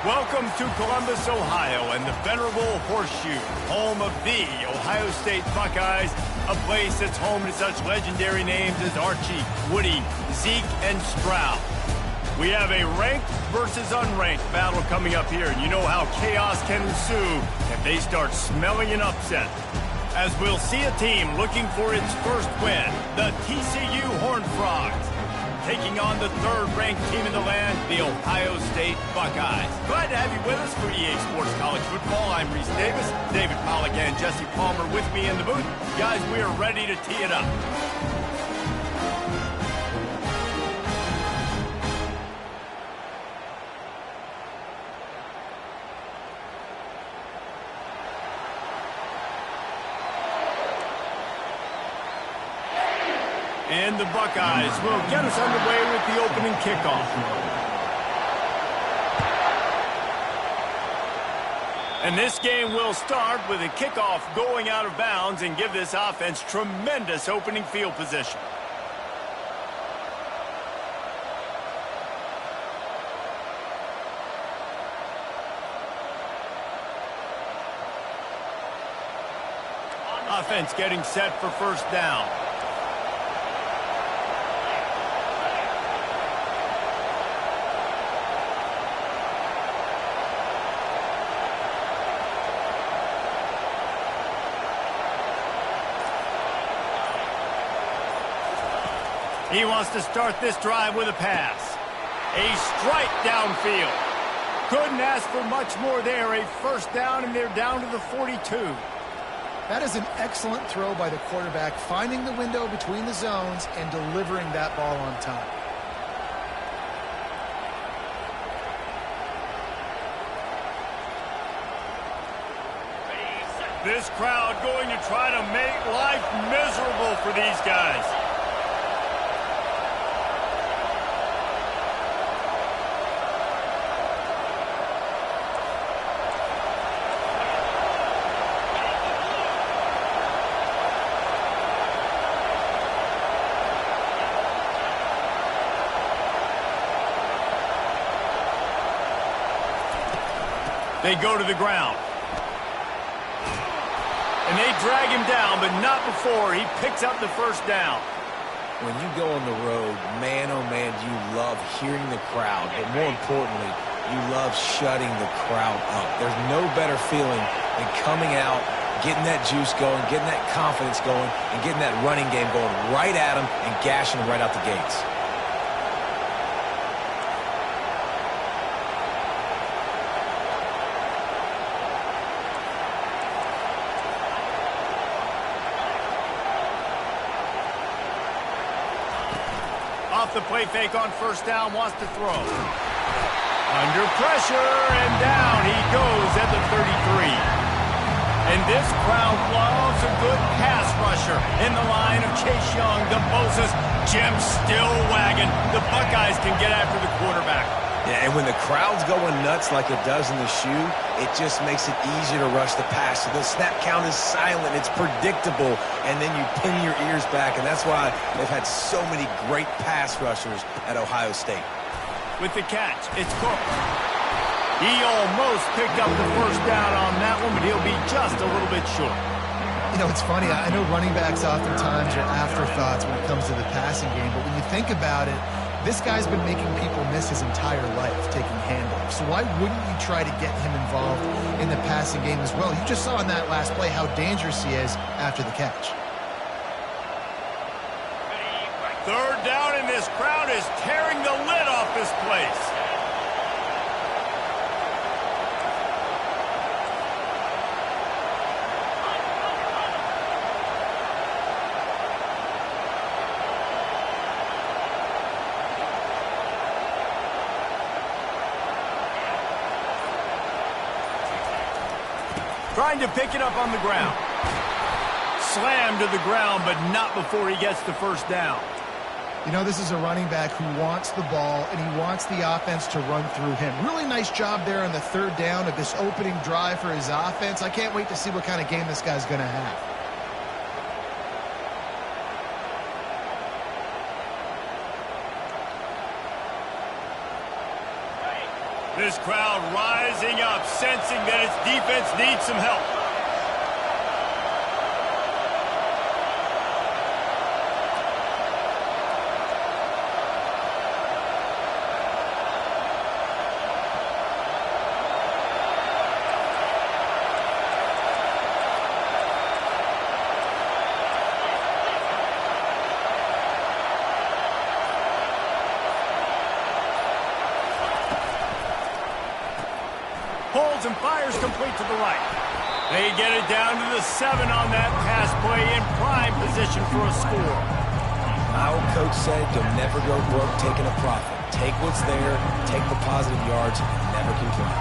Welcome to Columbus, Ohio, and the venerable Horseshoe, home of the Ohio State Buckeyes, a place that's home to such legendary names as Archie, Woody, Zeke, and Stroud. We have a ranked versus unranked battle coming up here, and you know how chaos can ensue if they start smelling an upset. As we'll see a team looking for its first win, the TCU Horned Frogs, taking on the third-ranked team in the land, the Ohio State Buckeyes. Glad to have you with us for EA Sports College Football. I'm Reese Davis, David Pollack and Jesse Palmer with me in the booth. Guys, we are ready to tee it up. And the Buckeyes will get us underway with the opening kickoff. And this game will start with a kickoff going out of bounds and give this offense tremendous opening field position. Offense getting set for first down. He wants to start this drive with a pass. A strike downfield. Couldn't ask for much more there. A first down, and they're down to the 42. That is an excellent throw by the quarterback, finding the window between the zones and delivering that ball on time. This crowd going to try to make life miserable for these guys. They go to the ground. And they drag him down, but not before he picks up the first down. When you go on the road, man, oh man, you love hearing the crowd. But more importantly, you love shutting the crowd up. There's no better feeling than coming out, getting that juice going, getting that confidence going, and getting that running game going right at them and gashing them right out the gates. The play fake on first down, wants to throw. Under pressure, and down he goes at the 33. And this crowd loves a good pass rusher in the line of Chase Young, the Moses, Jim still wagging. The Buckeyes can get after the quarterback. Yeah, and when the crowd's going nuts like it does in the shoe, it just makes it easier to rush the pass. So the snap count is silent, it's predictable, and then you pin your ears back, and that's why they've had so many great pass rushers at Ohio State. With the catch, it's Cook. He almost picked up the first down on that one, but he'll be just a little bit short. You know, it's funny. I know running backs oftentimes are afterthoughts when it comes to the passing game, but when you think about it, this guy's been making people miss his entire life taking handoffs. So why wouldn't you try to get him involved in the passing game as well? You just saw in that last play how dangerous he is after the catch. Third down, and this crowd is tearing the lid off this place. Trying to pick it up on the ground. Slammed to the ground, but not before he gets the first down. You know, this is a running back who wants the ball, and he wants the offense to run through him. Really nice job there on the third down of this opening drive for his offense. I can't wait to see what kind of game this guy's going to have. This crowd rising up, sensing that its defense needs some help. Holds and fires complete to the right. They get it down to the 7 on that pass play, in prime position for a score. My old coach said you'll never go broke taking a profit. Take what's there, take the positive yards, and never complain.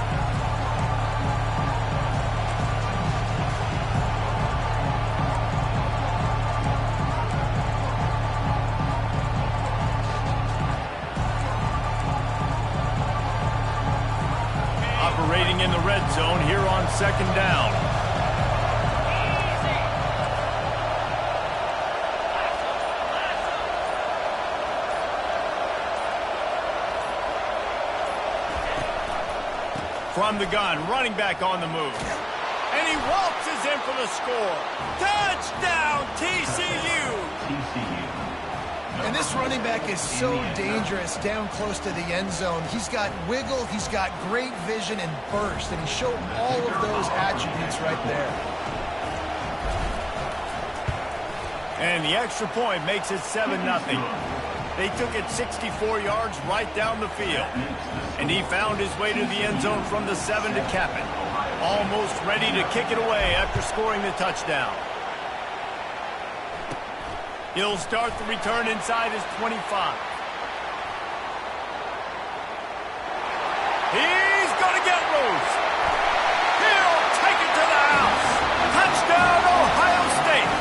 Operating in the red zone here on 2nd down. From the gun, running back on the move. And he waltzes in for the score. Touchdown, TCU! And this running back is so dangerous down close to the end zone. He's got wiggle, he's got great vision and burst, and he showed all of those attributes right there. And the extra point makes it 7-0. They took it 64 yards right down the field. And he found his way to the end zone from the 7 to cap it. Almost ready to kick it away after scoring the touchdown. He'll start the return inside his 25. He's going to get loose. He'll take it to the house. Touchdown, Ohio State.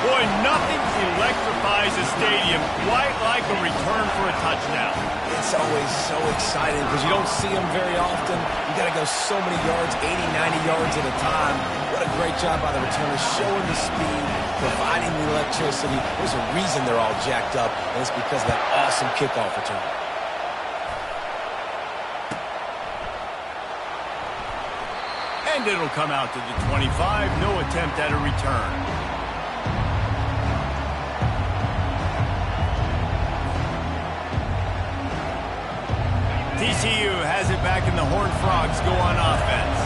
Boy, nothing electrifies a stadium quite like a return for a touchdown. It's always so exciting because you don't see them very often. You got to go so many yards, 80, 90 yards at a time. What a great job by the returners, showing the speed, providing the electricity. There's a reason they're all jacked up, and it's because of that awesome kickoff return. And it'll come out to the 25. No attempt at a return. TCU has it back and the Horned Frogs go on offense.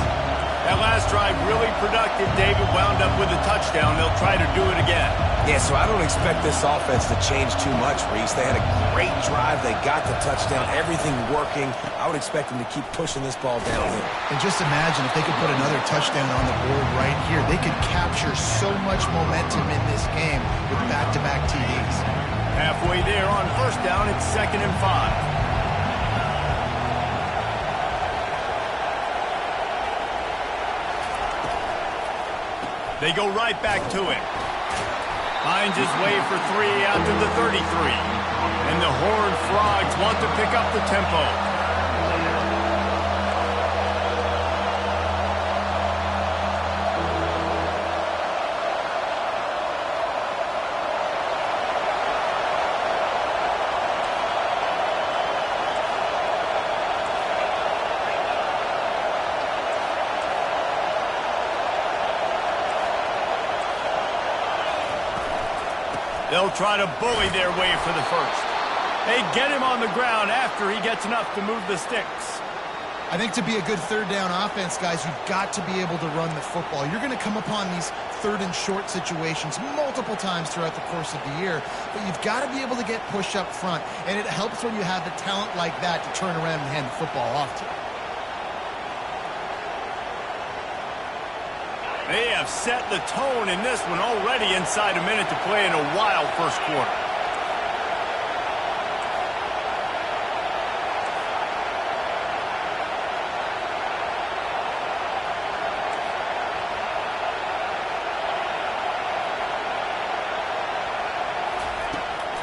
That last drive really productive. David wound up with a touchdown. They'll try to do it again. Yeah, so I don't expect this offense to change too much, Reese. They had a great drive. They got the touchdown. Everything working. I would expect them to keep pushing this ball downhill. And just imagine if they could put another touchdown on the board right here. They could capture so much momentum in this game with back-to-back TDs. Halfway there on 1st down, it's 2nd and 5. They go right back to it. Finds his way for 3 out to the 33. And the Horned Frogs want to pick up the tempo. They'll try to bully their way for the first. They get him on the ground after he gets enough to move the sticks. I think to be a good 3rd down offense, guys, you've got to be able to run the football. You're going to come upon these 3rd and short situations multiple times throughout the course of the year, but you've got to be able to get push up front, and it helps when you have the talent like that to turn around and hand the football off to. They have set the tone in this one already inside a minute to play in a wild first quarter.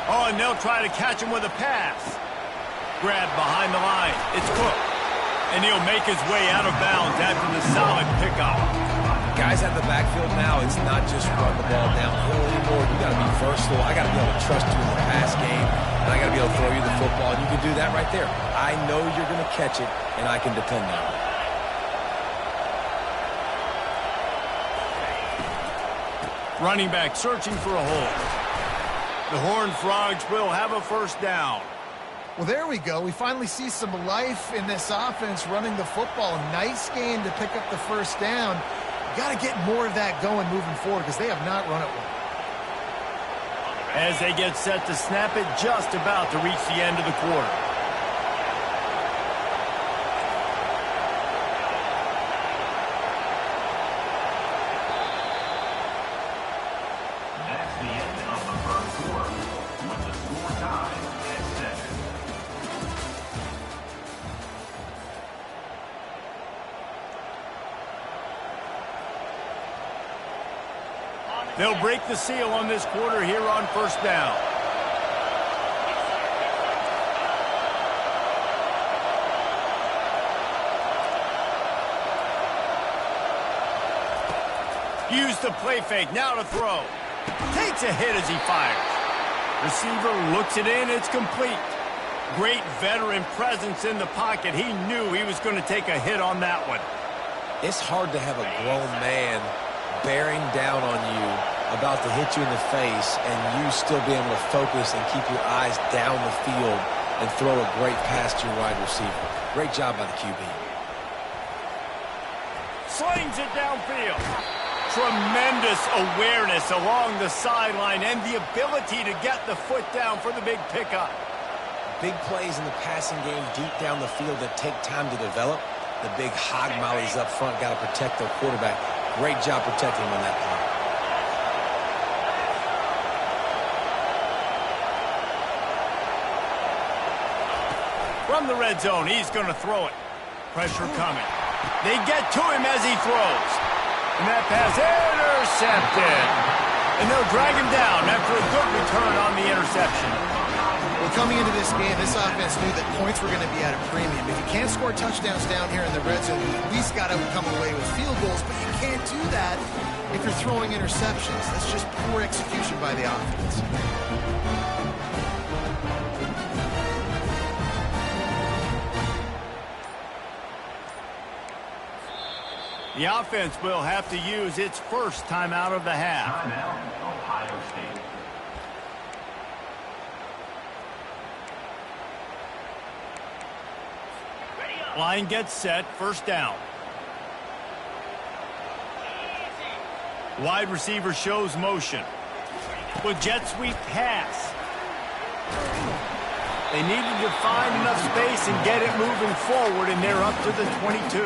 Oh, and they'll try to catch him with a pass. Grabbed behind the line. It's Cook. And he'll make his way out of bounds after the solid pickup. Guys out of the backfield now, it's not just run the ball downhill anymore. You got to be versatile. I got to be able to trust you in the pass game, and I got to be able to throw you the football, and you can do that right there. I know you're going to catch it, and I can depend on it. Running back searching for a hole. The Horned Frogs will have a first down. Well, there we go. We finally see some life in this offense running the football. Nice game to pick up the first down. Got to get more of that going moving forward because they have not run it well. As they get set to snap it, just about to reach the end of the quarter. That's the end of the first quarter with the score tied at 7. They'll break the seal on this quarter here on first down. Use the play fake, now to throw. Takes a hit as he fires. Receiver looks it in, it's complete. Great veteran presence in the pocket. He knew he was going to take a hit on that one. It's hard to have a grown man bearing down on you, about to hit you in the face, and you still be able to focus and keep your eyes down the field and throw a great pass to your wide receiver. Great job by the QB. Slings it downfield. Tremendous awareness along the sideline and the ability to get the foot down for the big pickup. Big plays in the passing game deep down the field that take time to develop. The big hog mollies up front, got to protect their quarterback. Great job protecting him on that play. From the red zone, he's going to throw it. Pressure coming. They get to him as he throws. And that pass intercepted. And they'll drag him down after a good return on the interception. Well, coming into this game, this offense knew that points were going to be at a premium. If you can't score touchdowns down here in the red zone, you at least got to come away with field goals, but you can't do that if you're throwing interceptions. That's just poor execution by the offense. The offense will have to use its first timeout of the half. Timeout, Ohio State. Line gets set, first down. Wide receiver shows motion. With jet sweep pass. They needed to find enough space and get it moving forward, and they're up to the 22.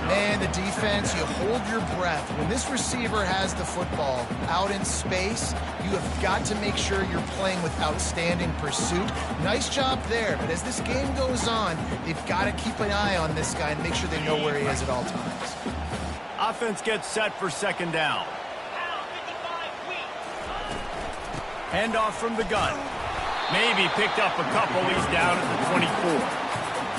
Man, the defense, you hold your breath. When this receiver has the football out in space, you have got to make sure you're playing with outstanding pursuit. Nice job there, but as this game goes on, they've got to keep an eye on this guy and make sure they know where he is at all times. Offense gets set for second down. Handoff from the gun. Maybe picked up a couple. He's down at the 24.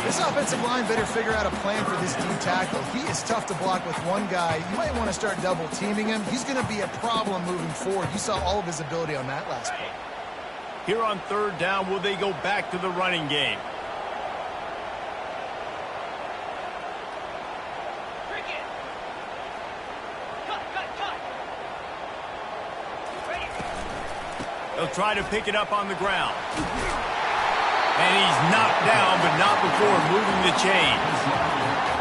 This offensive line better figure out a plan for this D tackle. He is tough to block with one guy. You might want to start double teaming him. He's going to be a problem moving forward. You saw all of his ability on that last play. Here on third down, will they go back to the running game? They'll try to pick it up on the ground. And he's knocked down, but not before moving the chains.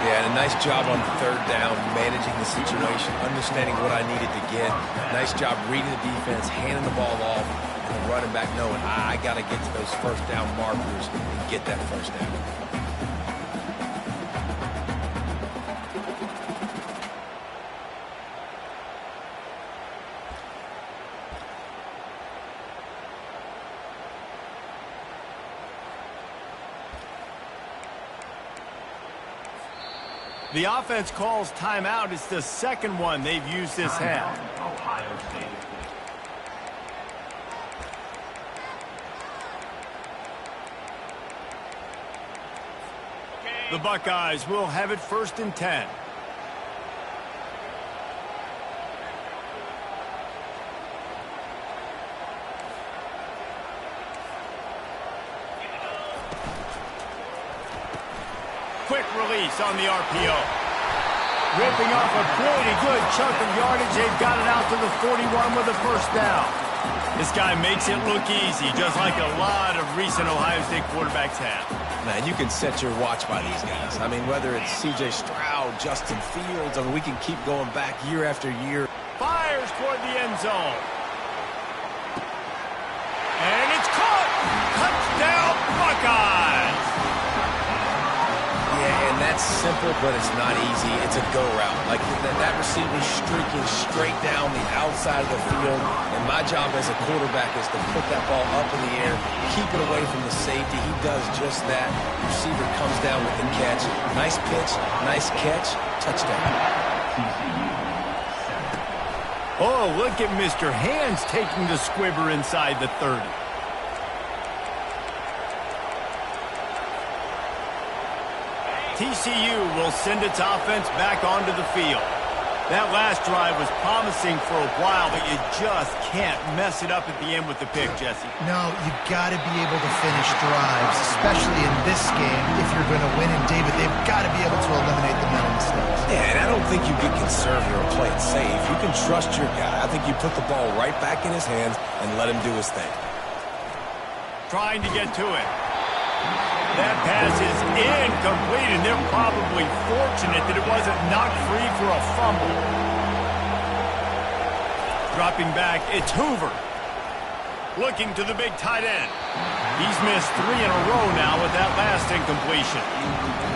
Yeah, and a nice job on third down, managing the situation, understanding what I needed to get. Nice job reading the defense, handing the ball off, and the running back knowing, I got to get to those first down markers and get that first down. The offense calls timeout. It's the second one they've used this half. Ohio State. The Buckeyes will have it first and 10. Quick release on the RPO. Ripping off a pretty good chunk of yardage. They've got it out to the 41 with a first down. This guy makes it look easy, just like a lot of recent Ohio State quarterbacks have. Man, you can set your watch by these guys. I mean, whether it's C.J. Stroud, Justin Fields, I mean, we can keep going back year after year. Fires toward the end zone. And it's caught! Touchdown, Buckeyes! Yeah, and that's simple, but it's not easy. It's a go route. Like, that receiver's streaking straight down the outside of the field, and my job as a quarterback is to put that ball up in the air, keep it away from the safety. He does just that. The receiver comes down with the catch. Nice pitch, nice catch, touchdown. Oh, look at Mr. Hands taking the squibber inside the 30. TCU will send its offense back onto the field. That last drive was promising for a while, but you just can't mess it up at the end with the pick, Jesse. No, you got to be able to finish drives, especially in this game. If you're going to win, and David, they've got to be able to eliminate the mental mistakes. Yeah, and I don't think you get conservative or play it safe. You can trust your guy. I think you put the ball right back in his hands and let him do his thing. Trying to get to it. That pass is incomplete, and they're probably fortunate that it wasn't knocked free for a fumble. Dropping back, it's Hoover. Looking to the big tight end. He's missed 3 in a row now with that last incompletion.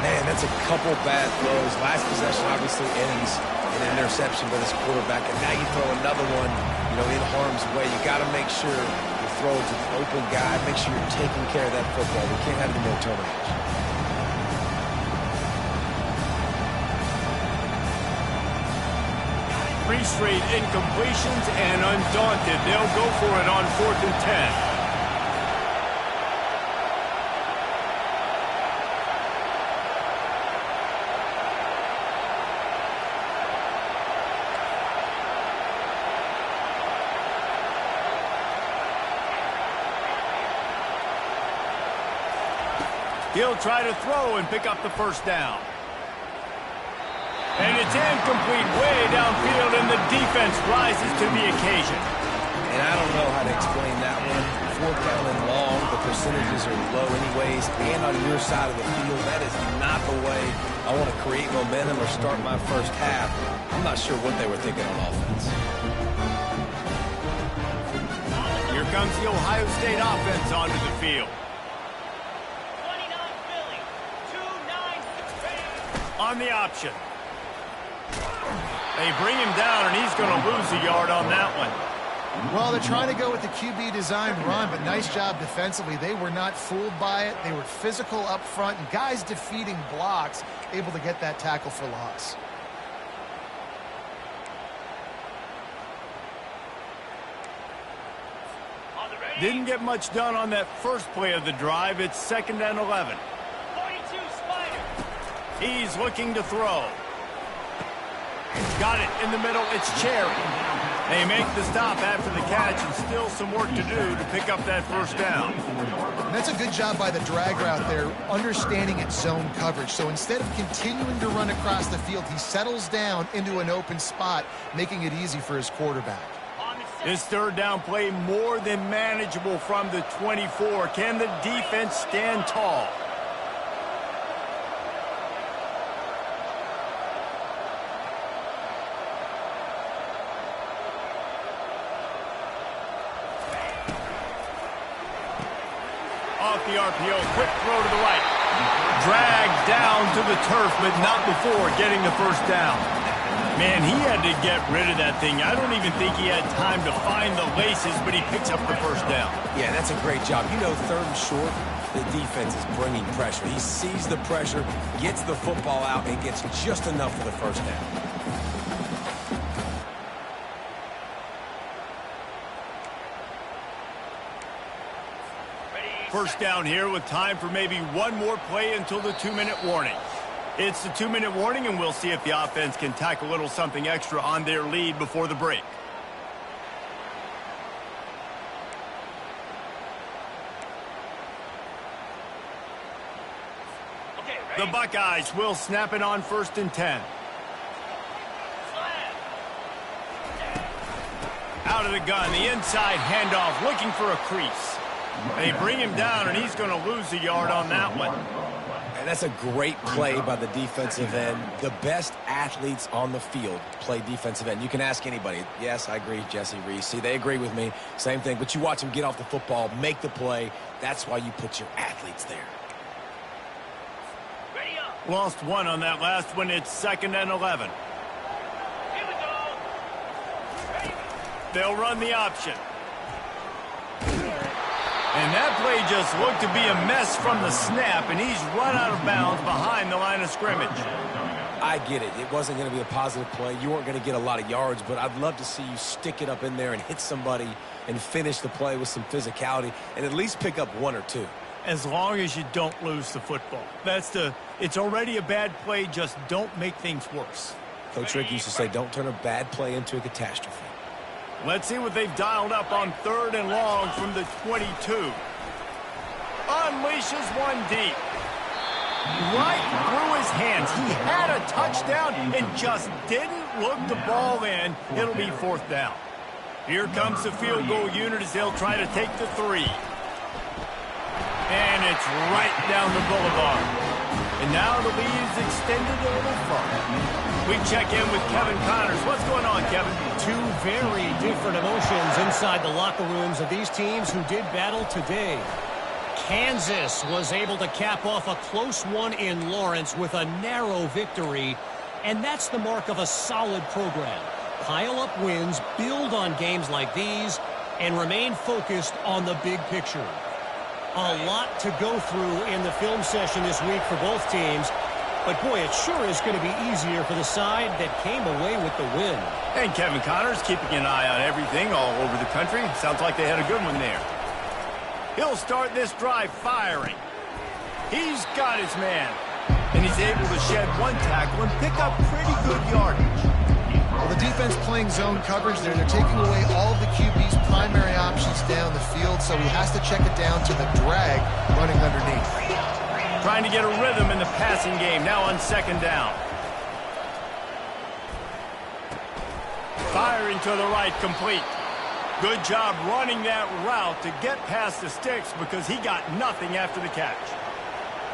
Man, that's a couple bad throws. Last possession obviously ends in an interception by this quarterback, and now you throw another one, in harm's way. You got to make sure you throw it to the open guy. Make sure you're taking care of that football. We can't have any more turnovers. Three straight incompletions, and undaunted, they'll go for it on 4th and 10. He'll try to throw and pick up the first down. And it's incomplete way downfield, and the defense rises to the occasion. And I don't know how to explain that one. 4th down and long, the percentages are low anyways, and on your side of the field, that is not the way I want to create momentum or start my first half. I'm not sure what they were thinking on offense. Here comes the Ohio State offense onto the field. On the option. They bring him down, and he's going to lose a yard on that one. Well, they're trying to go with the QB designed run, but nice job defensively. They were not fooled by it. They were physical up front, and guys defeating blocks, able to get that tackle for loss. Didn't get much done on that first play of the drive. It's 2nd and 11. He's looking to throw. Got it in the middle. It's Cherry. They make the stop after the catch, and still some work to do to pick up that first down. And that's a good job by the drag route there, understanding its zone coverage. So instead of continuing to run across the field, he settles down into an open spot, making it easy for his quarterback. This 3rd down play more than manageable from the 24. Can the defense stand tall? Off the RPO, quick throw to the right. Dragged down to the turf, but not before getting the first down. Man, he had to get rid of that thing. I don't even think he had time to find the laces, but he picks up the first down. Yeah, that's a great job. 3rd and short, the defense is bringing pressure. He sees the pressure, gets the football out, and gets just enough for the first down. First down here with time for maybe one more play until the 2-minute warning. It's the 2-minute warning, and we'll see if the offense can tack a little something extra on their lead before the break. The Buckeyes will snap it on 1st and 10. Out of the gun, the inside handoff, looking for a crease. They bring him down, and he's going to lose a yard on that one. And that's a great play by the defensive end. The best athletes on the field play defensive end. You can ask anybody. Yes, I agree, Jesse Reese. See, they agree with me. Same thing. But you watch them get off the football, make the play. That's why you put your athletes there. Lost one on that last one. It's 2nd and 11. They'll run the option. And that play just looked to be a mess from the snap, and he's run out of bounds behind the line of scrimmage. I get it. It wasn't going to be a positive play. You weren't going to get a lot of yards, but I'd love to see you stick it up in there and hit somebody and finish the play with some physicality and at least pick up 1 or 2. As long as you don't lose the football. It's already a bad play, just don't make things worse. Coach Rick used to say, don't turn a bad play into a catastrophe. Let's see what they've dialed up on 3rd and long from the 22. Unleashes one deep. Right through his hands. He had a touchdown and just didn't look the ball in. It'll be 4th down. Here comes the field goal unit as they'll try to take the 3. And it's right down the boulevard. And now the lead is extended a little further. We check in with Kevin Connors. What's going on, Kevin? Two very different emotions inside the locker rooms of these teams who did battle today. Kansas was able to cap off a close one in Lawrence with a narrow victory, and that's the mark of a solid program. Pile up wins, build on games like these, and remain focused on the big picture. A lot to go through in the film session this week for both teams. But, boy, it sure is going to be easier for the side that came away with the win. And Kevin Connors keeping an eye on everything all over the country. Sounds like they had a good one there. He'll start this drive firing. He's got his man. And he's able to shed one tackle and pick up pretty good yardage. Well, the defense playing zone coverage there. They're taking away all of the QB's primary options down the field, so he has to check it down to the drag running underneath. Trying to get a rhythm in the passing game, now on 2nd down. Firing to the right, complete. Good job running that route to get past the sticks because he got nothing after the catch.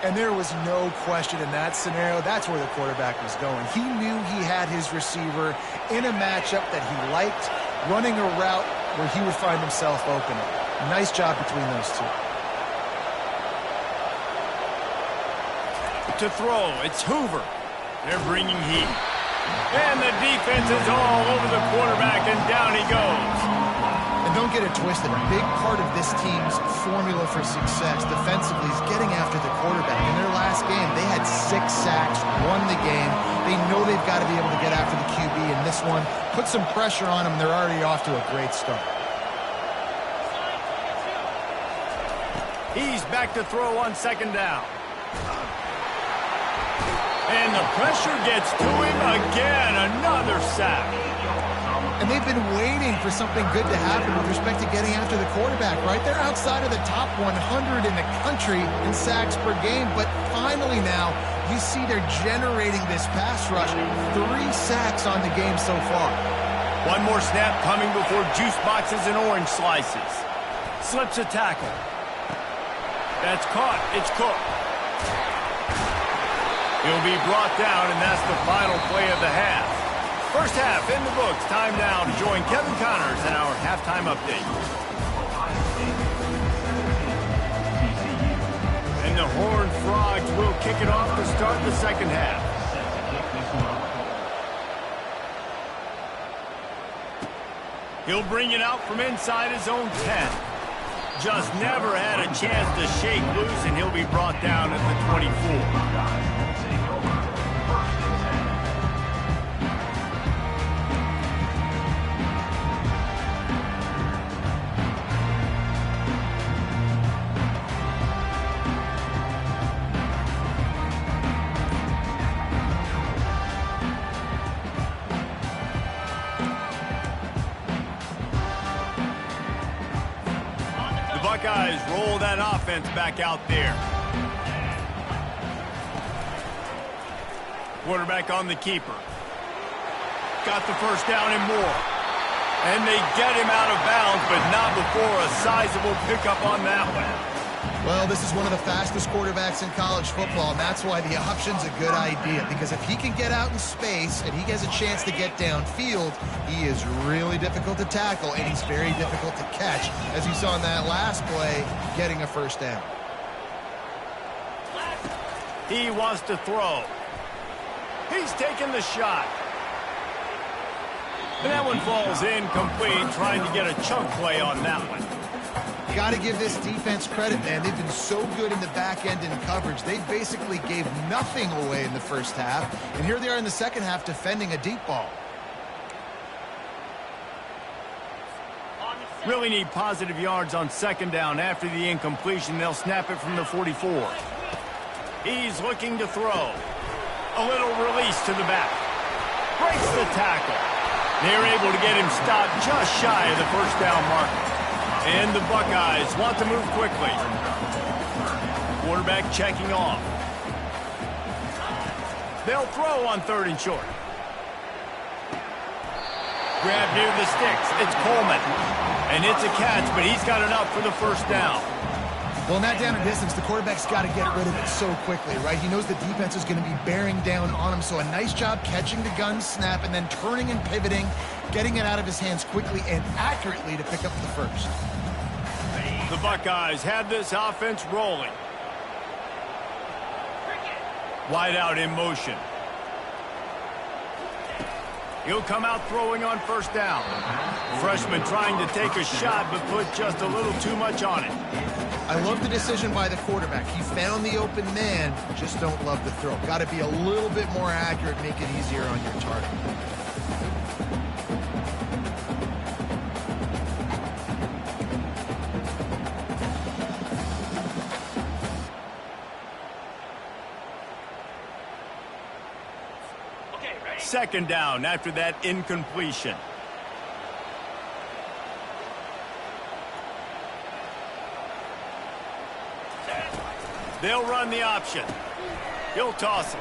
And there was no question in that scenario. That's where the quarterback was going. He knew he had his receiver in a matchup that he liked, running a route where he would find himself open. Nice job between those two. To throw, it's Hoover. They're bringing heat. And the defense is all over the quarterback, and down he goes. And don't get it twisted. A big part of this team's formula for success defensively is getting after the quarterback. In their last game, they had 6 sacks, won the game. They know they've got to be able to get after the QB in this one. Put some pressure on them. They're already off to a great start. He's back to throw on 2nd down. And the pressure gets to him again. Another sack. And they've been waiting for something good to happen with respect to getting after the quarterback, right? They're outside of the top 100 in the country in sacks per game, but finally now you see they're generating this pass rush. 3 sacks on the game so far. One more snap coming before juice boxes and orange slices. Slips a tackle. That's caught. It's Cook. He'll be brought down, and that's the final play of the half. First half in the books. Time now to join Kevin Connors in our halftime update. And the Horned Frogs will kick it off to start the 2nd half. He'll bring it out from inside his own 10. Just never had a chance to shake loose, and he'll be brought down at the 24. Buckeyes roll that offense back out there. Quarterback on the keeper. Got the first down and more. And they get him out of bounds, but not before a sizable pickup on that one. Well, this is one of the fastest quarterbacks in college football, and that's why the option's a good idea, because if he can get out in space and he has a chance to get downfield, he is really difficult to tackle, and he's very difficult to catch, as you saw in that last play, getting a first down. He wants to throw. He's taking the shot. And that one falls incomplete, trying to get a chunk play on that one. Got to give this defense credit, man. They've been so good in the back end in coverage. They basically gave nothing away in the first half, and here they are in the second half defending a deep ball. Really need positive yards on second down. After the incompletion, they'll snap it from the 44. He's looking to throw. A little release to the back. Breaks the tackle. They're able to get him stopped just shy of the first down marker. And the Buckeyes want to move quickly. Quarterback checking off. They'll throw on 3rd and short. Grab near the sticks. It's Coleman. And it's a catch, but he's got enough for the first down. Well, in that down and distance, the quarterback's got to get rid of it so quickly, right? He knows the defense is going to be bearing down on him, so a nice job catching the gun snap and then turning and pivoting, getting it out of his hands quickly and accurately to pick up the first. The Buckeyes have this offense rolling. Wide out in motion. He'll come out throwing on first down. Freshman trying to take a shot, but put just a little too much on it. I love the decision by the quarterback. He found the open man, just don't love the throw. Got to be a little bit more accurate, make it easier on your target. Second down after that incompletion. They'll run the option. He'll toss it.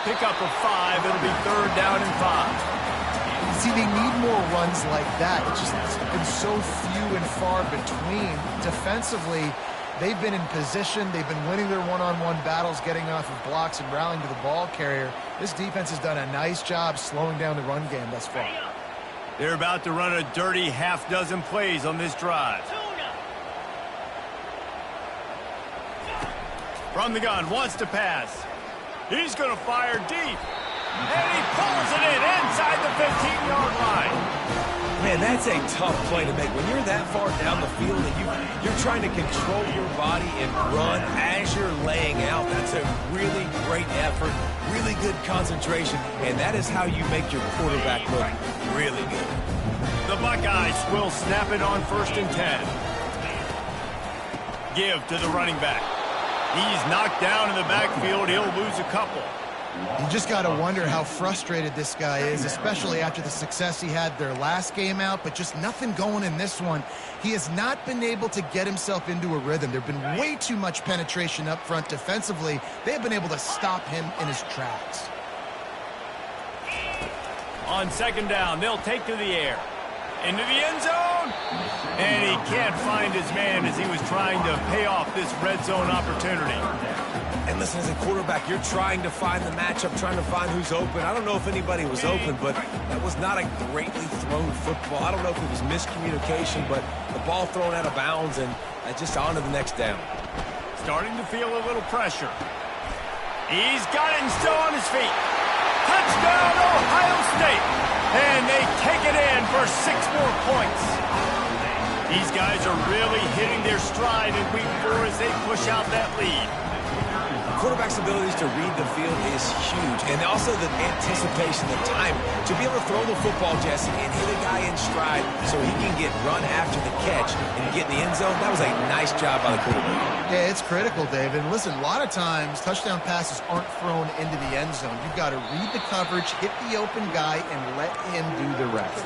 Pick up a 5. It'll be 3rd down and 5. See, they need more runs like that. It's just been so few and far between. Defensively, they've been in position. They've been winning their one-on-one battles, getting off of blocks and rallying to the ball carrier. This defense has done a nice job slowing down the run game thus far. They're about to run a dirty half-dozen plays on this drive. From the gun, wants to pass. He's going to fire deep. And he pulls it in inside the 15-yard line. Man, that's a tough play to make. When you're that far down the field and you're trying to control your body and run as you're laying out, that's a really great effort, really good concentration, and that is how you make your quarterback look really good. The Buckeyes will snap it on 1st and 10. Give to the running back. He's knocked down in the backfield. He'll lose a couple. You just got to wonder how frustrated this guy is, especially after the success he had their last game out, but just nothing going in this one. He has not been able to get himself into a rhythm. There have been way too much penetration up front defensively. They have been able to stop him in his tracks. On second down, they'll take to the air. Into the end zone. And he can't find his man as he was trying to pay off this red zone opportunity. And listen, as a quarterback, you're trying to find the matchup, trying to find who's open. I don't know if anybody was open, but that was not a greatly thrown football. I don't know if it was miscommunication, but the ball thrown out of bounds and just on to the next down. Starting to feel a little pressure. He's got it and still on his feet. Touchdown, Ohio State. And they take it in for 6 more points. These guys are really hitting their stride in week 4 as they push out that lead. Quarterback's abilities to read the field is huge, and also the anticipation, the time to be able to throw the football, Jesse, and hit a guy in stride so he can get run after the catch and get in the end zone. That was a nice job by the quarterback. Yeah, it's critical, David. Listen, a lot of times touchdown passes aren't thrown into the end zone. You've got to read the coverage, hit the open guy, and let him do the rest.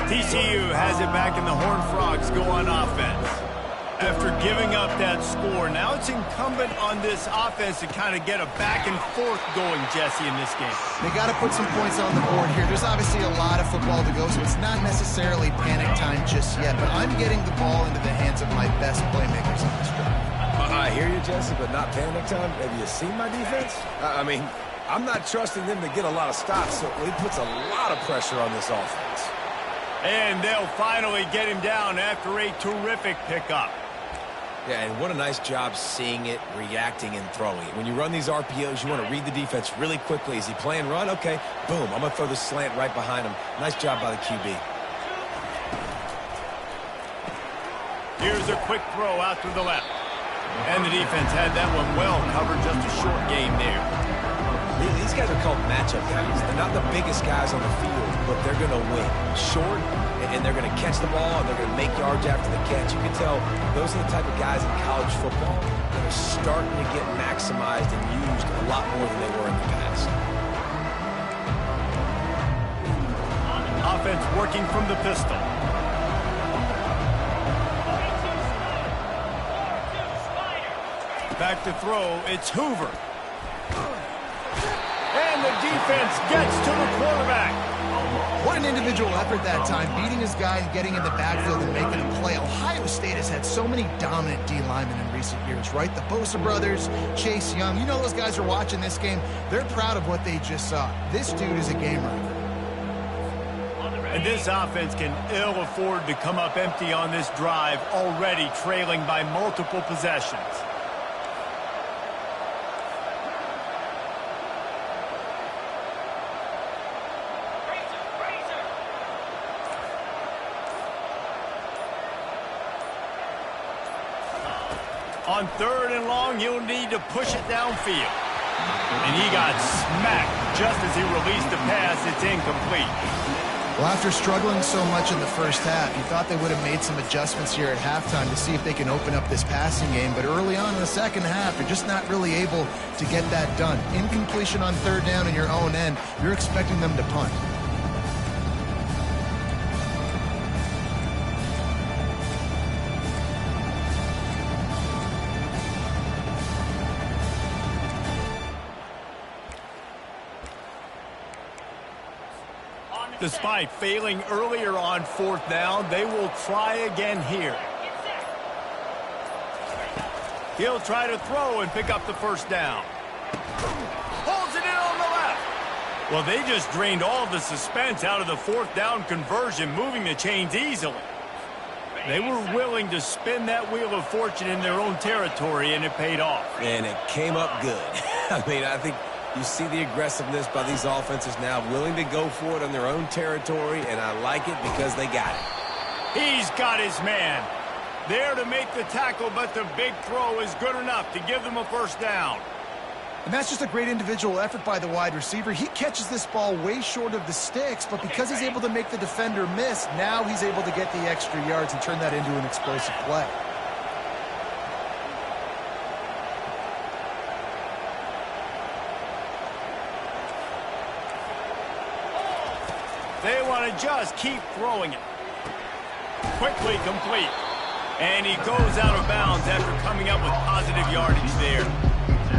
TCU has it back, and the Horned Frogs go on offense. After giving up that score, now it's incumbent on this offense to kind of get a back and forth going, Jesse, in this game. They got to put some points on the board here. There's obviously a lot of football to go, so it's not necessarily panic time just yet, but I'm getting the ball into the hands of my best playmakers on this drive. I hear you, Jesse, but not panic time. Have you seen my defense? I mean, I'm not trusting them to get a lot of stops, so it puts a lot of pressure on this offense. And they'll finally get him down after a terrific pickup. Yeah, and what a nice job seeing it, reacting, and throwing it. When you run these RPOs, you want to read the defense really quickly. Is he playing run? Okay, boom, I'm going to throw the slant right behind him. Nice job by the QB. Here's a quick throw out to the left. And the defense had that one well covered, just a short game there. These guys are called matchup guys. They're not the biggest guys on the field, but they're going to win. Short, and they're going to catch the ball, and they're going to make yards after the catch. You can tell those are the type of guys in college football that are starting to get maximized and used a lot more than they were in the past. Offense working from the pistol. Back to throw, it's Hoover. And the defense gets to the quarterback. What an individual effort that time, beating his guy and getting in the backfield and making him play. Ohio State has had so many dominant D linemen in recent years, right? The Bosa brothers, Chase Young. You know those guys are watching this game. They're proud of what they just saw. This dude is a game runner. And this offense can ill afford to come up empty on this drive, already trailing by multiple possessions. On 3rd and long, he'll need to push it downfield. And he got smacked just as he released the pass. It's incomplete. Well, after struggling so much in the first half, you thought they would have made some adjustments here at halftime to see if they can open up this passing game. But early on in the second half, you're just not really able to get that done. Incompletion on 3rd down in your own end, you're expecting them to punt. Despite failing earlier on 4th down, they will try again here. He'll try to throw and pick up the 1st down. Holds it in on the left. Well, they just drained all the suspense out of the 4th down conversion, moving the chains easily. They were willing to spin that wheel of fortune in their own territory, and it paid off. And it came up good. I mean, I think you see the aggressiveness by these offenses now, willing to go for it on their own territory, and I like it because they got it. He's got his man. There to make the tackle, but the big throw is good enough to give them a 1st down. And that's just a great individual effort by the wide receiver. He catches this ball way short of the sticks, but because he's able to make the defender miss, now he's able to get the extra yards and turn that into an explosive play. They want to just keep throwing it. Quickly complete. And he goes out of bounds after coming up with positive yardage there.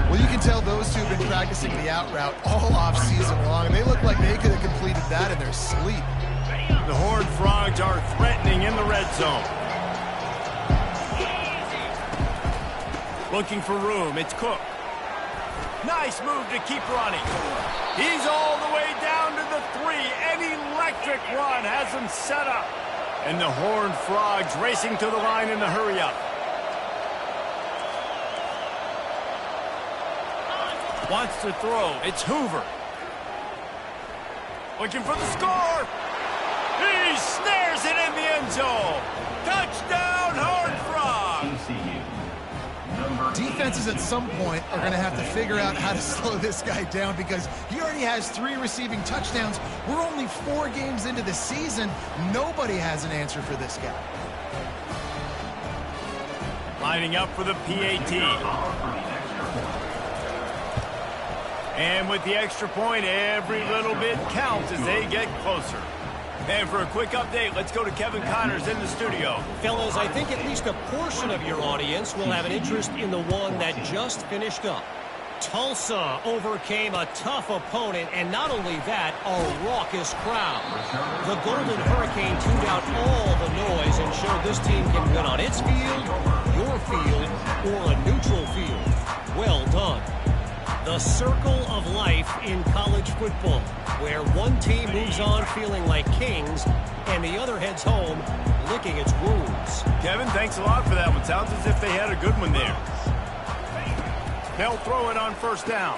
Well, you can tell those two have been practicing the out route all off season long, and they look like they could have completed that in their sleep. The Horned Frogs are threatening in the red zone. Looking for room, it's Cook. Nice move to keep running. He's all the way down to the 3. An electric run has him set up. And the Horned Frogs racing to the line in the hurry-up. Wants to throw. It's Hoover. Looking for the score. He snares it in the end zone. Touchdown, Horned Frogs. TCU. Defenses at some point are going to have to figure out how to slow this guy down because he already has 3 receiving touchdowns. We're only 4 games into the season. Nobody has an answer for this guy. Lining up for the PAT. And with the extra point, every little bit counts as they get closer. And for a quick update, let's go to Kevin Connors in the studio. Fellas, I think at least a portion of your audience will have an interest in the one that just finished up. Tulsa overcame a tough opponent, and not only that, a raucous crowd. The Golden Hurricane tuned out all the noise and showed this team can win on its field, your field, or a neutral field. Well done. The circle of life in college football, where one team moves on feeling like kings, and the other heads home licking its wounds. Kevin, thanks a lot for that one. Sounds as if they had a good one there. They'll throw it on first down.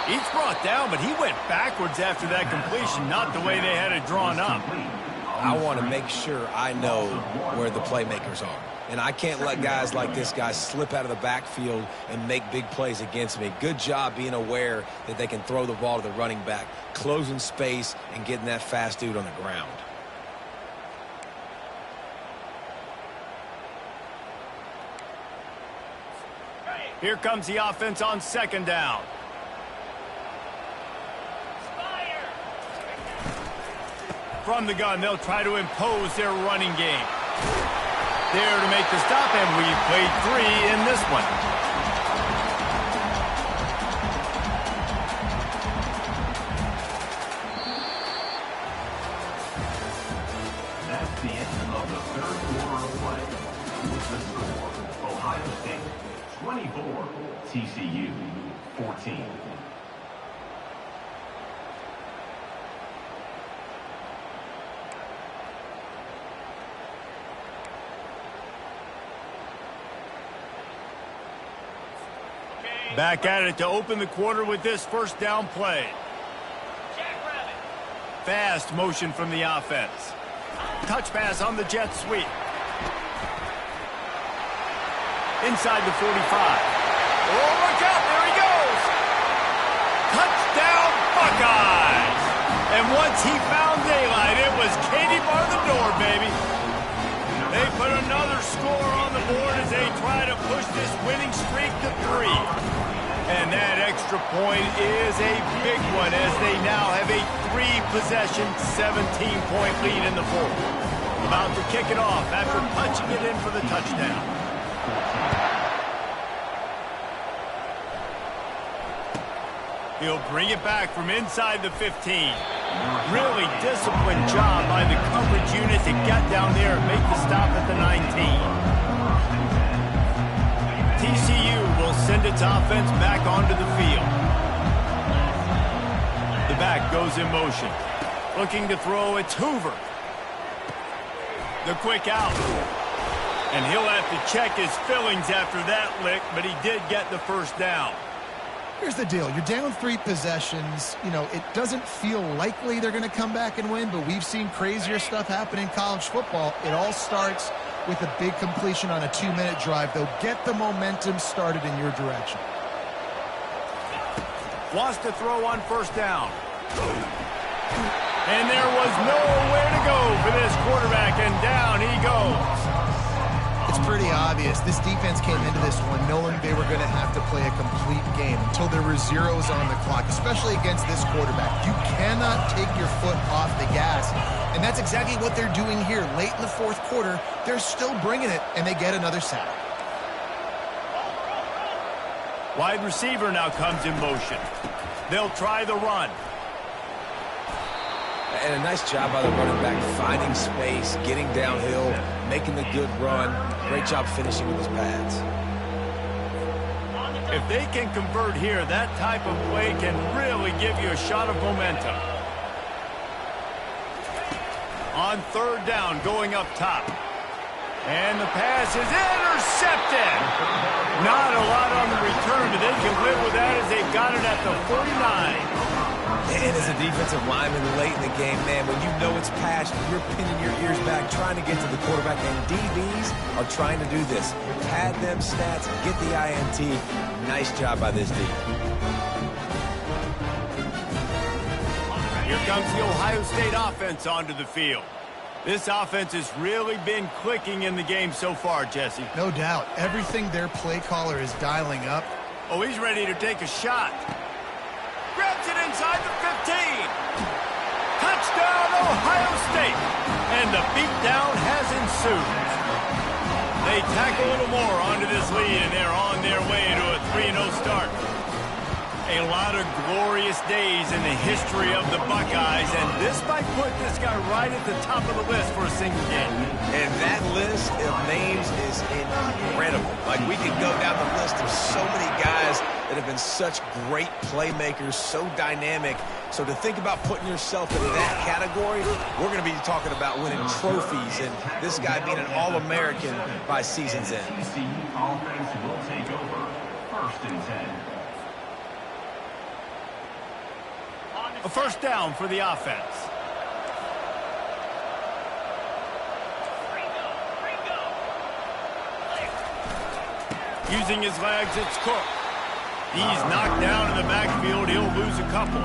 He's brought down, but he went backwards after that completion, not the way they had it drawn up. I want to make sure I know where the playmakers are. And I can't let guys like this guy slip out of the backfield and make big plays against me. Good job being aware that they can throw the ball to the running back, closing space, and getting that fast dude on the ground. Here comes the offense on second down. From the gun, they'll try to impose their running game. There to make the stop, and we've played 3 in this one. That's the end of the third quarter of play. With the score, Ohio State 24, TCU 14. Back at it to open the quarter with this first down play. Fast motion from the offense. Touch pass on the jet sweep. Inside the 45. Oh, look out, there he goes. Touchdown, Buckeyes. And once he found daylight, it was Katie bar the door, baby. They put another score on the board as they try to push this winning streak to 3. And that extra point is a big one as they now have a 3-possession, 17-point lead in the fourth. About to kick it off after punching it in for the touchdown. He'll bring it back from inside the 15. Really disciplined job by the coverage unit to get down there and make the stop at the 19. TCU will send its offense back onto the field. The back goes in motion. Looking to throw, it's Hoover. The quick out. And he'll have to check his fillings after that lick, but he did get the first down. Here's the deal. You're down 3 possessions. You know, it doesn't feel likely they're going to come back and win, but we've seen crazier stuff happen in college football. It all starts with a big completion on a 2-minute drive. They'll get the momentum started in your direction. Wants to throw on first down. And there was nowhere to go for this quarterback, and down he goes. It's pretty obvious. This defense came into this one knowing they were going to have to play a complete game until there were zeros on the clock, especially against this quarterback. You cannot take your foot off the gas, and that's exactly what they're doing here. Late in the fourth quarter, they're still bringing it, and they get another sack. Wide receiver now comes in motion. They'll try the run. And a nice job by the running back, finding space, getting downhill, making the good run. Great job finishing with his pads. If they can convert here, that type of play can really give you a shot of momentum. On third down, going up top. And the pass is intercepted. Not a lot on the return, but they can live with that as they've got it at the 49. And as a defensive lineman late in the game, man, when you know it's passed, you're pinning your ears back, trying to get to the quarterback, and DBs are trying to do this. Pad them stats, get the INT. Nice job by this D. Here comes the Ohio State offense onto the field. This offense has really been clicking in the game so far, Jesse. No doubt. Everything their play caller is dialing up. Oh, he's ready to take a shot. Grabs it inside the 15. Ohio State. And the beatdown has ensued. They tack a little more onto this lead, and they're on their way to a 3-0 start. A lot of glorious days in the history of the Buckeyes, and this might put this guy right at the top of the list for a single game. And that list of names is incredible. Like, we could go down the list of so many guys that have been such great playmakers, so dynamic. So to think about putting yourself in that category, we're going to be talking about winning trophies and this guy being an All-American by season's end. TCU offense will take over. 1st and 10. A first down for the offense. Using his legs, it's Cook. He's knocked down in the backfield. He'll lose a couple.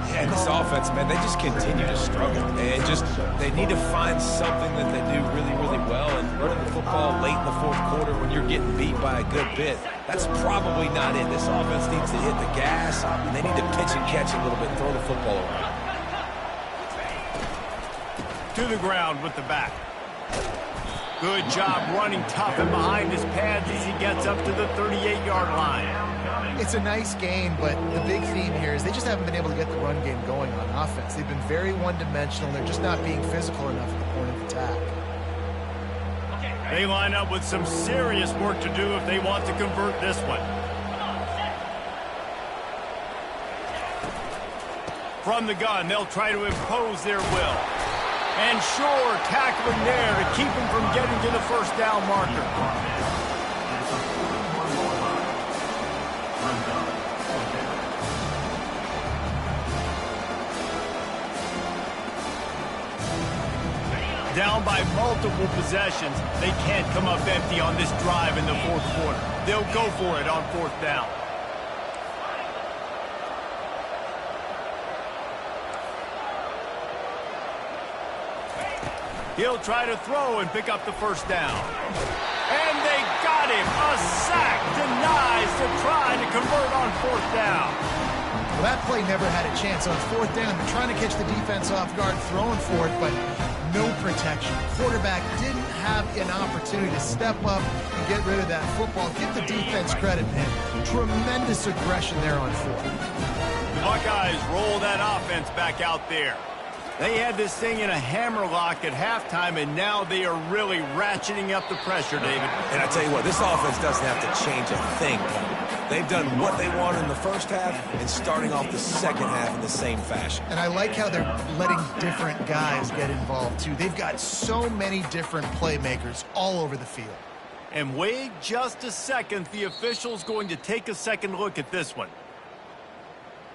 Yeah, this offense, man, they just continue to struggle. And they need to find something that they do really, really well. And running the football late in the 4th quarter when you're getting beat by a good bit, that's probably not it. This offense needs to hit the gas, and they need to pitch and catch a little bit and throw the football around. To the ground with the back. Good job running tough and behind his pads as he gets up to the 38-yard line. It's a nice game, but the big theme here is they just haven't been able to get the run game going on offense. They've been very one-dimensional. They're just not being physical enough at the point of attack. They line up with some serious work to do if they want to convert this one. From the gun, they'll try to impose their will. And sure, tackling there to keep him from getting to the first down marker. Down by multiple possessions, they can't come up empty on this drive in the 4th quarter. They'll go for it on 4th down. He'll try to throw and pick up the first down. And they got him. A sack denies the try to convert on 4th down. Well, that play never had a chance on 4th down. They're trying to catch the defense off guard, throwing for it, but no protection. Quarterback didn't have an opportunity to step up and get rid of that football. Give the defense credit, man. Tremendous aggression there on 4th. The Buckeyes roll that offense back out there. They had this thing in a hammerlock at halftime, and now they are really ratcheting up the pressure, David. And I tell you what, this offense doesn't have to change a thing. They've done what they wanted in the first half and starting off the second half in the same fashion. And I like how they're letting different guys get involved, too. They've got so many different playmakers all over the field. And wait just a second. The official's going to take a second look at this one.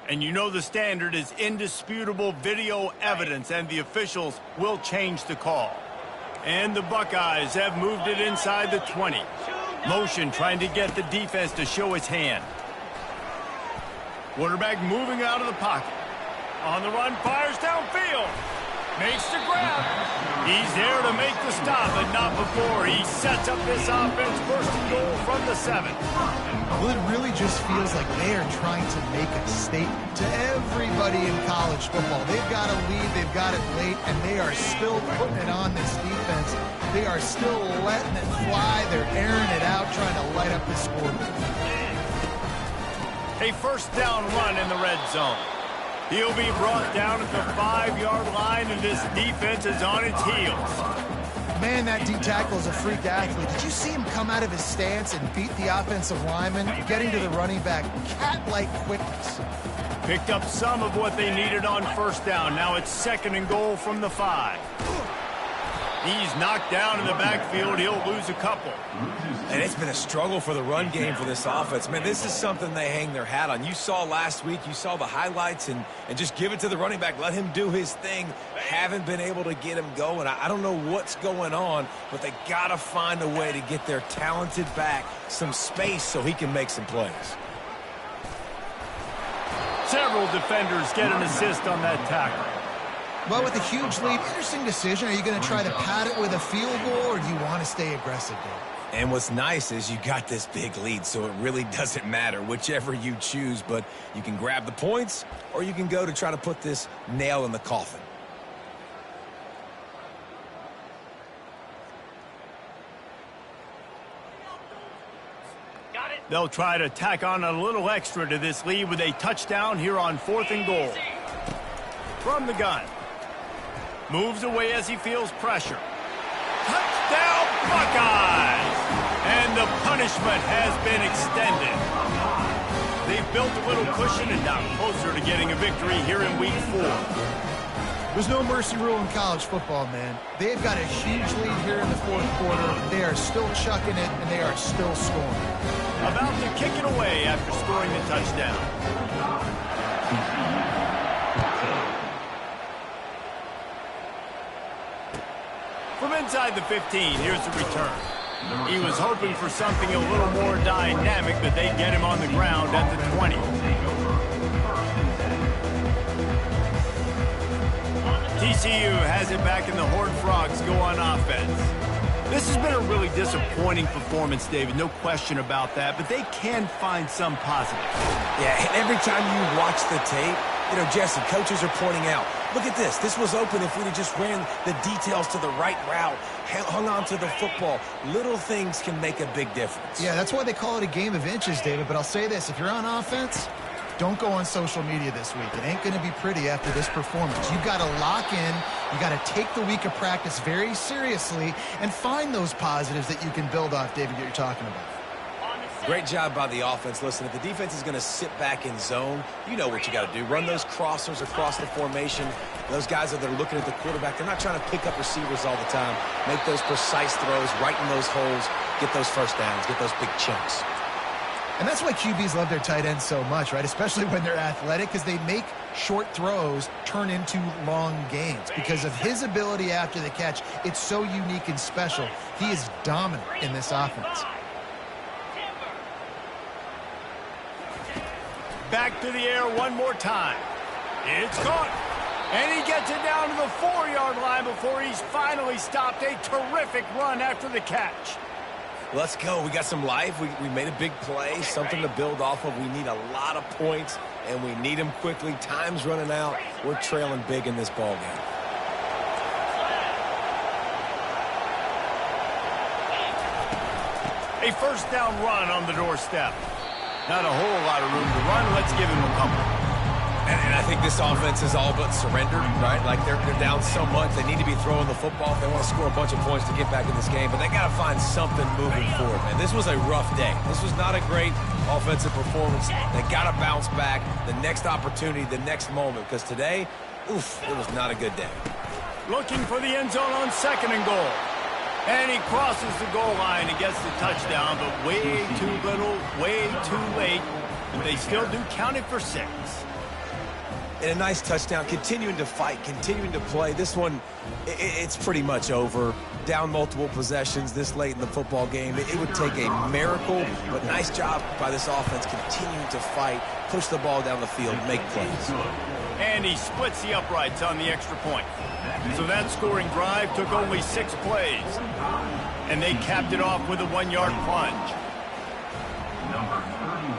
And you know the standard is indisputable video evidence, and the officials will change the call. And the Buckeyes have moved it inside the 20. Motion trying to get the defense to show its hand. Quarterback moving out of the pocket. On the run, fires downfield. Makes the grab. He's there to make the stop, but not before. He sets up this offense, first and goal from the 7. Well, it really just feels like they are trying to make a statement to everybody in college football. They've got a lead, they've got it late, and they are still putting it on this defense. They are still letting it fly. They're airing it out, trying to light up the scoreboard. A first down run in the red zone. He'll be brought down at the 5-yard line, and this defense is on its heels. Man, that D-tackle is a freak athlete. Did you see him come out of his stance and beat the offensive lineman, getting to the running back? Cat-like quickness. Picked up some of what they needed on first down. Now it's 2nd and goal from the 5. He's knocked down in the backfield. He'll lose a couple. And it's been a struggle for the run game for this offense. Man, this is something they hang their hat on. You saw last week, you saw the highlights, and just give it to the running back. Let him do his thing. Haven't been able to get him going. I don't know what's going on, but they got to find a way to get their talented back some space so he can make some plays. Several defenders get an assist on that tackle. Well, with a huge lead, interesting decision. Are you going to try to pad it with a field goal, or do you want to stay aggressive, Dave? And what's nice is you got this big lead, so it really doesn't matter whichever you choose, but you can grab the points, or you can go to try to put this nail in the coffin. They'll try to tack on a little extra to this lead with a touchdown here on 4th and goal. From the gun. Moves away as he feels pressure. Touchdown, Buckeyes! And the punishment has been extended. They've built a little cushion and now closer to getting a victory here in Week 4. There's no mercy rule in college football, man. They've got a huge lead here in the 4th quarter. They are still chucking it, and they are still scoring. About to kick it away after scoring the touchdown. From inside the 15, here's the return. He was hoping for something a little more dynamic, but they get him on the ground at the 20. TCU has it back and the Horned Frogs go on offense. This has been a really disappointing performance, David, no question about that, but they can find some positive. Yeah, and every time you watch the tape, you know, Jesse, coaches are pointing out, look at this. This was open if we'd have just ran the details to the right route, hung on to the football. Little things can make a big difference. Yeah, that's why they call it a game of inches, David. But I'll say this. If you're on offense, don't go on social media this week. It ain't going to be pretty after this performance. You've got to lock in. You got to take the week of practice very seriously and find those positives that you can build off, David, that you're talking about. Great job by the offense. Listen, if the defense is going to sit back in zone, you know what you got to do. Run those crossers across the formation. Those guys that are looking at the quarterback, they're not trying to pick up receivers all the time. Make those precise throws, right in those holes, get those first downs, get those big chunks. And that's why QBs love their tight ends so much, right? Especially when they're athletic, because they make short throws turn into long gains. Because of his ability after the catch, it's so unique and special. He is dominant in this offense. Back to the air one more time. It's caught. And he gets it down to the 4-yard line before he's finally stopped. A terrific run after the catch. Let's go. We got some life. We made a big play, something to build off of. We need a lot of points, and we need them quickly. Time's running out. We're trailing big in this ball game. A first down run on the doorstep. Not a whole lot of room to run. Let's give him a couple. And I think this offense is all but surrendered, right? Like they're down so much. They need to be throwing the football if they want to score a bunch of points to get back in this game. But they got to find something moving forward, man. This was a rough day. This was not a great offensive performance. They got to bounce back. The next opportunity, the next moment. Because today, oof, it was not a good day. Looking for the end zone on 2nd and goal. And he crosses the goal line and gets the touchdown, but way too little, way too late. But they still do count it for 6. And a nice touchdown, continuing to fight, continuing to play. This one, it's pretty much over. Down multiple possessions this late in the football game. It would take a miracle, but nice job by this offense continuing to fight, push the ball down the field, make plays. And he splits the uprights on the extra point. So that scoring drive took only 6 plays. And they capped it off with a 1-yard plunge. Number 31,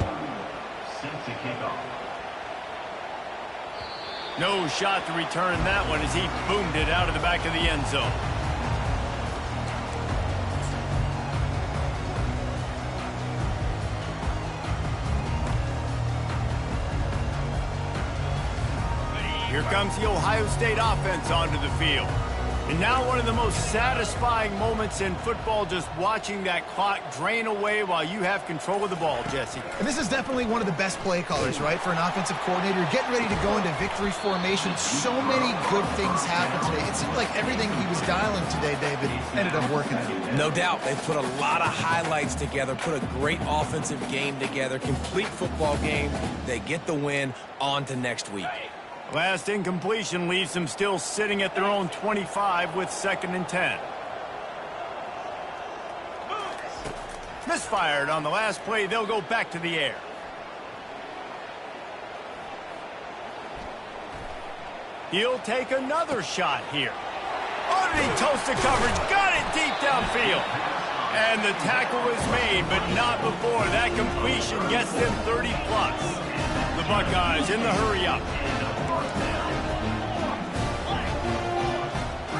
set to kick off. No shot to return that one as he boomed it out of the back of the end zone. Here comes the Ohio State offense onto the field. And now one of the most satisfying moments in football, just watching that clock drain away while you have control of the ball, Jesse. And this is definitely one of the best play callers, right, for an offensive coordinator. You're getting ready to go into victory formation. So many good things happened today. It seemed like everything he was dialing today, David, ended up working out. No doubt. They put a lot of highlights together, put a great offensive game together, complete football game. They get the win. On to next week. Last incompletion leaves them still sitting at their own 25 with 2nd and 10. Misfired on the last play. They'll go back to the air. He'll take another shot here. Oh, did he toast the coverage? Got it deep downfield. And the tackle is made, but not before that completion gets them 30+. The Buckeyes in the hurry up.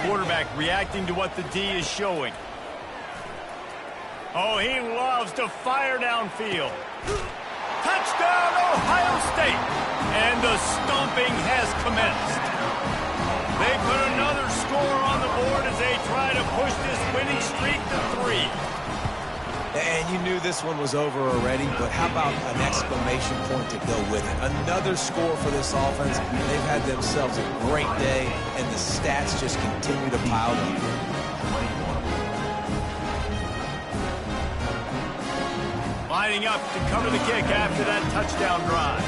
Quarterback reacting to what the D is showing. Oh, he loves to fire downfield. Touchdown, Ohio State! And the stomping has commenced. They put another score on the board as they try to push this winning streak to 3. And you knew this one was over already, but how about an exclamation point to go with it? Another score for this offense. They've had themselves a great day, and the stats just continue to pile up. Lining up to cover the kick after that touchdown drive.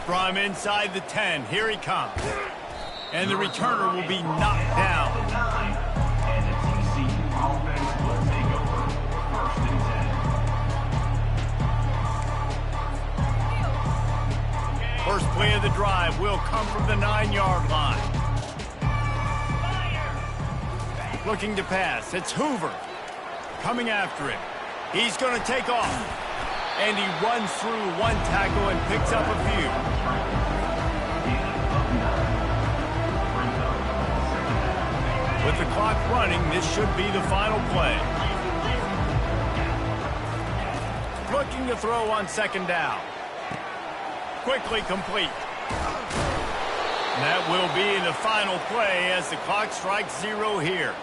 From inside the 10, here he comes. And the returner will be knocked down. And the TCU offense will take over 1st and 10. First play of the drive will come from the 9-yard line. Looking to pass, it's Hoover. Coming after him. He's going to take off. And he runs through one tackle and picks up a few. With the clock running, this should be the final play. Looking to throw on 2nd down. Quickly complete. And that will be the final play as the clock strikes 0 here.